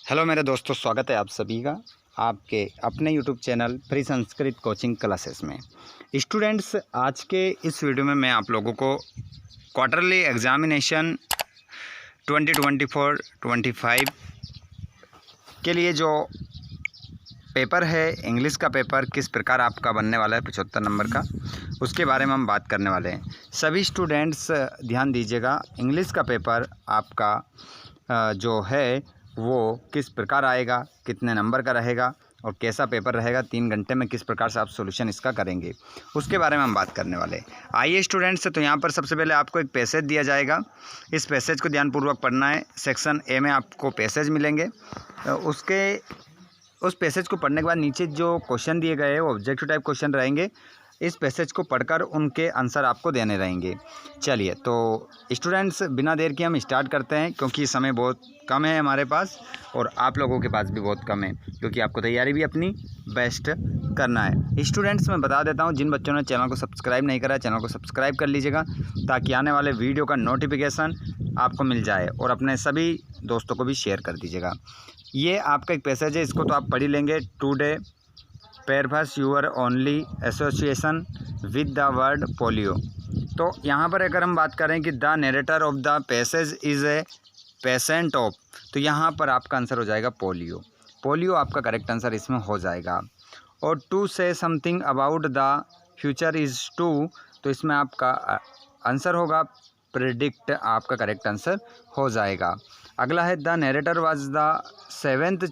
Hello मेरे दोस्तों, स्वागत है आप सभी का आपके अपने YouTube channel free Sanskrit coaching classes में। स्टूडेंट्स, आज के इस वीडियो में मैं आप लोगों को क्वार्टरली एग्जामिनेशन 2024-25 के लिए जो पेपर है, इंग्लिश का पेपर किस प्रकार आपका बनने वाला है 75 नंबर का, उसके बारे में हम बात करने वाले हैं। सभी स्टूडेंट्स ध्यान दीजिएगा, इंग्लिश का पेपर आपका जो है वो किस प्रकार आएगा, कितने नंबर का रहेगा और कैसा पेपर रहेगा, 3 घंटे में किस प्रकार से आप सॉल्यूशन इसका करेंगे, उसके बारे में हम बात करने वाले हैं। आइए स्टूडेंट्स, तो यहाँ पर सबसे पहले आपको एक पैसेज दिया जाएगा। इस पैसेज को ध्यानपूर्वक पढ़ना है। सेक्शन ए में आपको पैसेज मिलेंगे। उस पैसेज को पढ़ने के बाद नीचे जो क्वेश्चन दिए गए हैं वो ऑब्जेक्टिव टाइप क्वेश्चन रहेंगे। इस पैसेज को पढ़कर उनके आंसर आपको देने रहेंगे। चलिए तो स्टूडेंट्स, बिना देर के हम स्टार्ट करते हैं, क्योंकि समय बहुत कम है हमारे पास और आप लोगों के पास भी बहुत कम है, क्योंकि आपको तैयारी भी अपनी बेस्ट करना है। स्टूडेंट्स, मैं बता देता हूं, जिन बच्चों ने चैनल को सब्सक्राइब नहीं करा है, चैनल को सब्सक्राइब कर लीजिएगा ताकि आने वाले वीडियो का नोटिफिकेशन आपको मिल जाए, और अपने सभी दोस्तों को भी शेयर कर दीजिएगा। ये आपका एक पैसेज है, इसको तो आप पढ़ ही लेंगे। Today perhaps your only association with the word polio. तो यहाँ पर अगर हम बात करें कि the narrator of the passage is a patient of, तो यहाँ पर आपका आंसर हो जाएगा पोलियो। पोलियो आपका करेक्ट आंसर इसमें हो जाएगा। और to say something about the future is to, तो इसमें आपका आंसर होगा प्रेडिक्ट, आपका करेक्ट आंसर हो जाएगा। अगला है the narrator was the 7th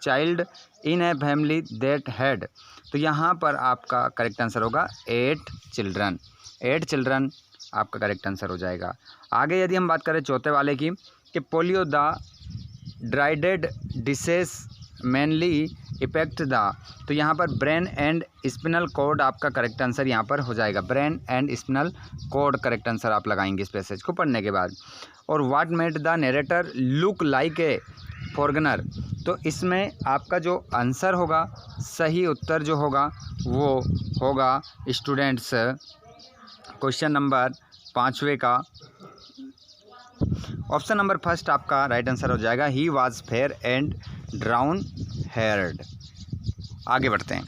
child in a family that had, तो यहाँ पर आपका करेक्ट आंसर होगा 8 चिल्ड्रन। 8 चिल्ड्रन आपका करेक्ट आंसर हो जाएगा। आगे यदि हम बात करें चौथे वाले की, कि polio the dreaded disease mainly affect the, तो यहाँ पर ब्रेन एंड स्पिनल कॉर्ड आपका करेक्ट आंसर यहाँ पर हो जाएगा। Brain and spinal cord correct answer आप लगाएंगे इस पैसेज को पढ़ने के बाद। और what made the narrator look like a foreigner, तो इसमें आपका जो आंसर होगा, सही उत्तर जो होगा वो होगा स्टूडेंट्स क्वेश्चन नंबर 5वें का ऑप्शन नंबर फर्स्ट आपका राइट आंसर हो जाएगा। He was fair and brown heard. आगे बढ़ते हैं,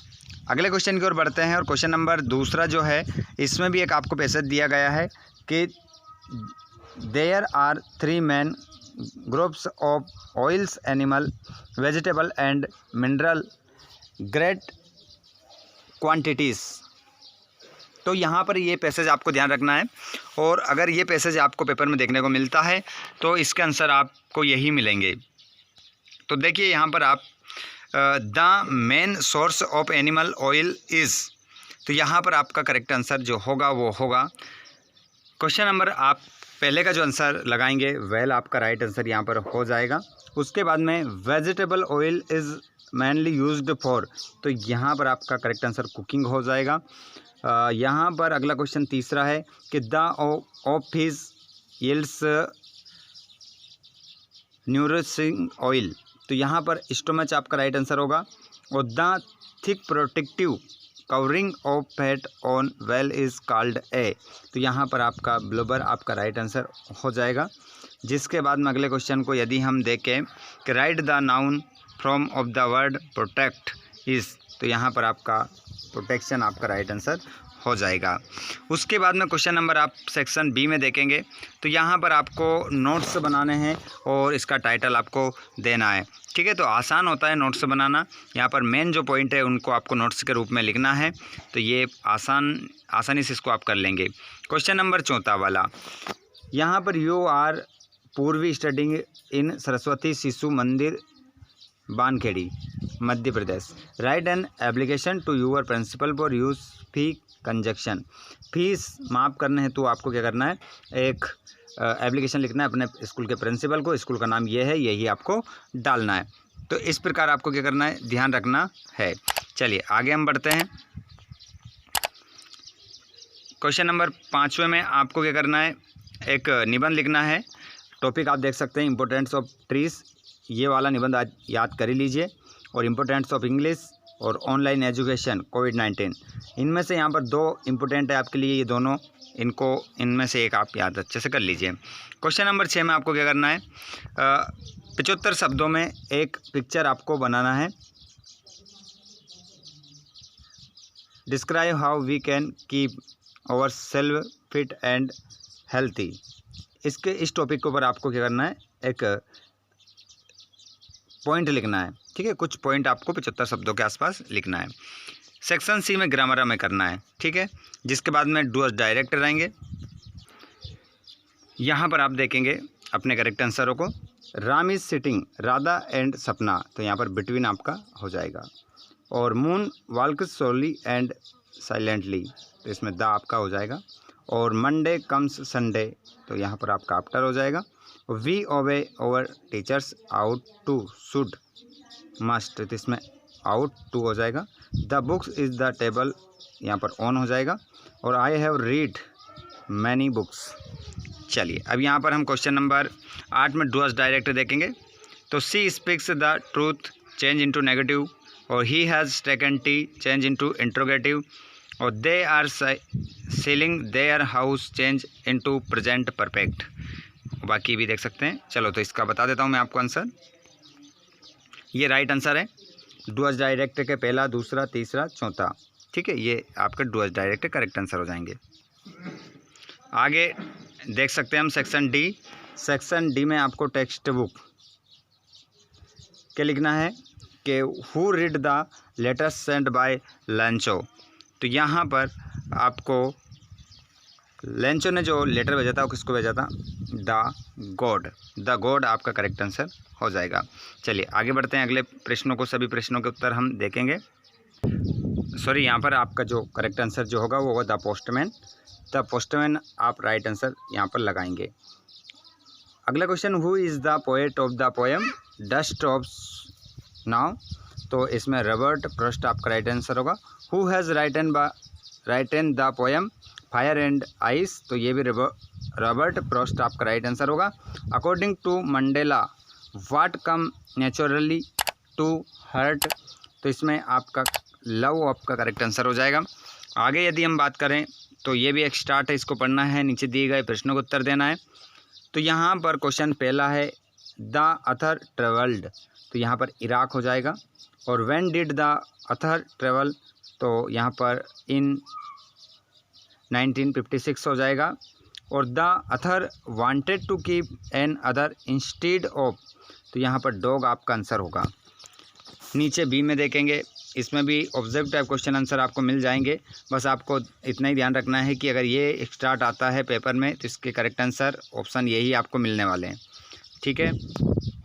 अगले क्वेश्चन की ओर बढ़ते हैं। और क्वेश्चन नंबर दूसरा जो है, इसमें भी एक आपको पैसेज दिया गया है कि there are 3 main groups of oils, animal, vegetable and mineral great quantities. तो यहाँ पर ये पैसेज आपको ध्यान रखना है, और अगर ये पैसेज आपको पेपर में देखने को मिलता है तो इसके आंसर आपको यही मिलेंगे। तो देखिए यहाँ पर आप the main source of animal oil is, तो यहाँ पर आपका करेक्ट आंसर जो होगा वो होगा क्वेश्चन नंबर आप पहले का जो आंसर लगाएंगे वेल आपका राइट आंसर यहाँ पर हो जाएगा। उसके बाद में vegetable oil is mainly used for, तो यहाँ पर आपका करेक्ट आंसर कुकिंग हो जाएगा। यहाँ पर अगला क्वेश्चन तीसरा है कि द ऑफिस यील्ड्स न्यूरिशिंग ऑयल, तो यहाँ पर स्टोमच आपका राइट आंसर होगा। और the thick protective covering of fat on well is called a, तो यहाँ पर आपका ब्लूबर आपका राइट आंसर हो जाएगा। जिसके बाद में अगले क्वेश्चन को यदि हम देखें कि right the noun from of the word protect is, तो यहाँ पर आपका प्रोटेक्शन आपका राइट आंसर हो जाएगा। उसके बाद में क्वेश्चन नंबर आप सेक्शन बी में देखेंगे, तो यहाँ पर आपको नोट्स बनाने हैं और इसका टाइटल आपको देना है। ठीक है, तो आसान होता है नोट्स बनाना। यहाँ पर मेन जो पॉइंट है उनको आपको नोट्स के रूप में लिखना है, तो ये आसानी से इसको आप कर लेंगे। क्वेश्चन नंबर चौथा वाला, यहाँ पर you are Purvi studying in Saraswati Shishu Mandir Bankhedi Madhya Pradesh. Write an application to your principal for use fee concession. Fees माफ़ करने हैं तो आपको क्या करना है, एक एप्लीकेशन लिखना है अपने स्कूल के प्रिंसिपल को। स्कूल का नाम ये है, यही आपको डालना है। तो इस प्रकार आपको क्या करना है, ध्यान रखना है। चलिए आगे हम बढ़ते हैं। क्वेश्चन नंबर 5वें में आपको क्या करना है, एक निबंध लिखना है। टॉपिक आप देख सकते हैं इम्पोर्टेंस ऑफ ट्रीज, ये वाला निबंध आज याद कर ही लीजिए। और इम्पोर्टेंस ऑफ इंग्लिश और ऑनलाइन एजुकेशन कोविड-19, इनमें से यहाँ पर 2 इम्पोर्टेंट है आपके लिए, ये दोनों इनमें से एक आप याद अच्छे से कर लीजिए। क्वेश्चन नंबर 6 में आपको क्या करना है, 75 शब्दों में एक पिक्चर आपको बनाना है। Describe how we can keep our self fit and healthy. इस टॉपिक के ऊपर आपको क्या करना है, एक पॉइंट लिखना है। ठीक है, कुछ पॉइंट आपको 75 शब्दों के आसपास लिखना है। सेक्शन सी में ग्रामर में करना है। ठीक है, जिसके बाद में डूअर्स डायरेक्ट रहेंगे। यहाँ पर आप देखेंगे अपने करेक्ट आंसरों को। Ram is sitting, Radha and सपना, तो यहाँ पर बिटवीन आपका हो जाएगा। और मून वॉल्क्स स्लोली एंड साइलेंटली, तो इसमें द आपका हो जाएगा। और मंडे कम्स संडे, तो यहाँ पर आपका आफ्टर हो जाएगा। We obey our teachers, ought to should must, तो इसमें आउट टू हो जाएगा। The books is the table, यहाँ पर ऑन हो जाएगा। और I have read many books. चलिए अब यहाँ पर हम क्वेश्चन नंबर 8 में डूअर्स डायरेक्ट देखेंगे। तो she speaks the truth, change into negative. और he has taken tea, change into interrogative. और they are selling their house, change into present perfect. बाकी भी देख सकते हैं। चलो तो इसका बता देता हूँ मैं आपको आंसर। ये राइट आंसर है डूअर्स डायरेक्ट के पहला, दूसरा, तीसरा, चौथा। ठीक है, ये आपका डूअर्स डायरेक्ट करेक्ट आंसर हो जाएंगे। आगे देख सकते हैं हम सेक्शन डी। सेक्शन डी में आपको टेक्स्ट बुक क्या लिखना है कि who read the letters send by Lencho. तो यहाँ पर आपको लैंचो ने जो लेटर भेजा था वो किसको भेजा था, द गॉड। द गॉड आपका करेक्ट आंसर हो जाएगा। चलिए आगे बढ़ते हैं अगले प्रश्नों को। सभी प्रश्नों के उत्तर हम देखेंगे। सॉरी, यहाँ पर आपका जो करेक्ट आंसर जो होगा वो होगा द पोस्टमैन। द पोस्टमैन आप राइट आंसर यहाँ पर लगाएंगे। अगला question, who is the poet of the poem dust of snow. तो इसमें रॉबर्ट फ्रॉस्ट आपका राइट आंसर होगा। Who has written the poem fire and ice, तो ये भी रॉबर्ट फ्रॉस्ट आपका राइट आंसर होगा। According to Mandela what come naturally to heart, तो इसमें आपका लव आपका करेक्ट आंसर हो जाएगा। आगे यदि हम बात करें तो ये भी एक स्टार्ट है, इसको पढ़ना है, नीचे दिए गए प्रश्नों को उत्तर देना है। तो यहाँ पर क्वेश्चन पहला है द अथर ट्रेवल्ड, तो यहाँ पर इराक हो जाएगा। और when did the author travel, तो यहाँ पर इन 1956 हो जाएगा। और the author wanted to keep an other instead of, तो यहाँ पर डॉग आपका आंसर होगा। नीचे बी में देखेंगे, इसमें भी ऑब्जेक्टिव टाइप क्वेश्चन आंसर आपको मिल जाएंगे। बस आपको इतना ही ध्यान रखना है कि अगर ये स्टार्ट आता है पेपर में तो इसके करेक्ट आंसर ऑप्शन यही आपको मिलने वाले हैं। ठीक है,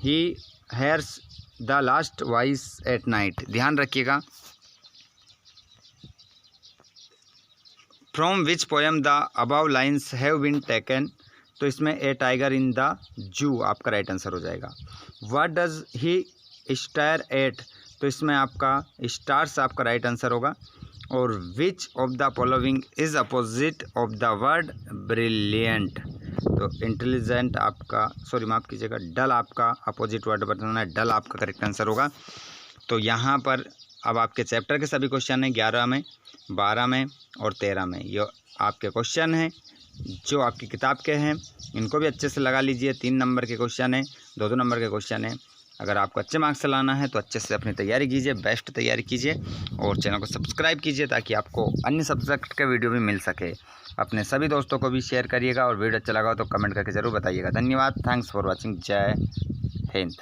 he hears the last voice at night, ध्यान रखिएगा। From which poem the above lines have been taken, तो इसमें ए टाइगर इन द जू आपका राइट आंसर हो जाएगा। What does he stare at, तो इसमें आपका स्टार्स आपका राइट आंसर होगा। और which of the following is opposite of the word brilliant, तो इंटेलिजेंट आपका, सॉरी माफ़ कीजिएगा, डल आपका अपोजिट वर्ड बताना है, डल आपका करेक्ट आंसर होगा। तो यहाँ पर अब आपके चैप्टर के सभी क्वेश्चन हैं 11 में, 12 में और 13 में। ये आपके क्वेश्चन हैं जो आपकी किताब के हैं, इनको भी अच्छे से लगा लीजिए। 3 नंबर के क्वेश्चन हैं, 2-2 नंबर के क्वेश्चन हैं। अगर आपको अच्छे मार्क्स लाना है तो अच्छे से अपनी तैयारी कीजिए, बेस्ट तैयारी कीजिए और चैनल को सब्सक्राइब कीजिए ताकि आपको अन्य सब्जेक्ट के वीडियो भी मिल सके। अपने सभी दोस्तों को भी शेयर करिएगा और वीडियो अच्छा लगा हो तो कमेंट करके ज़रूर बताइएगा। धन्यवाद, थैंक्स फॉर वॉचिंग, जय हिंद।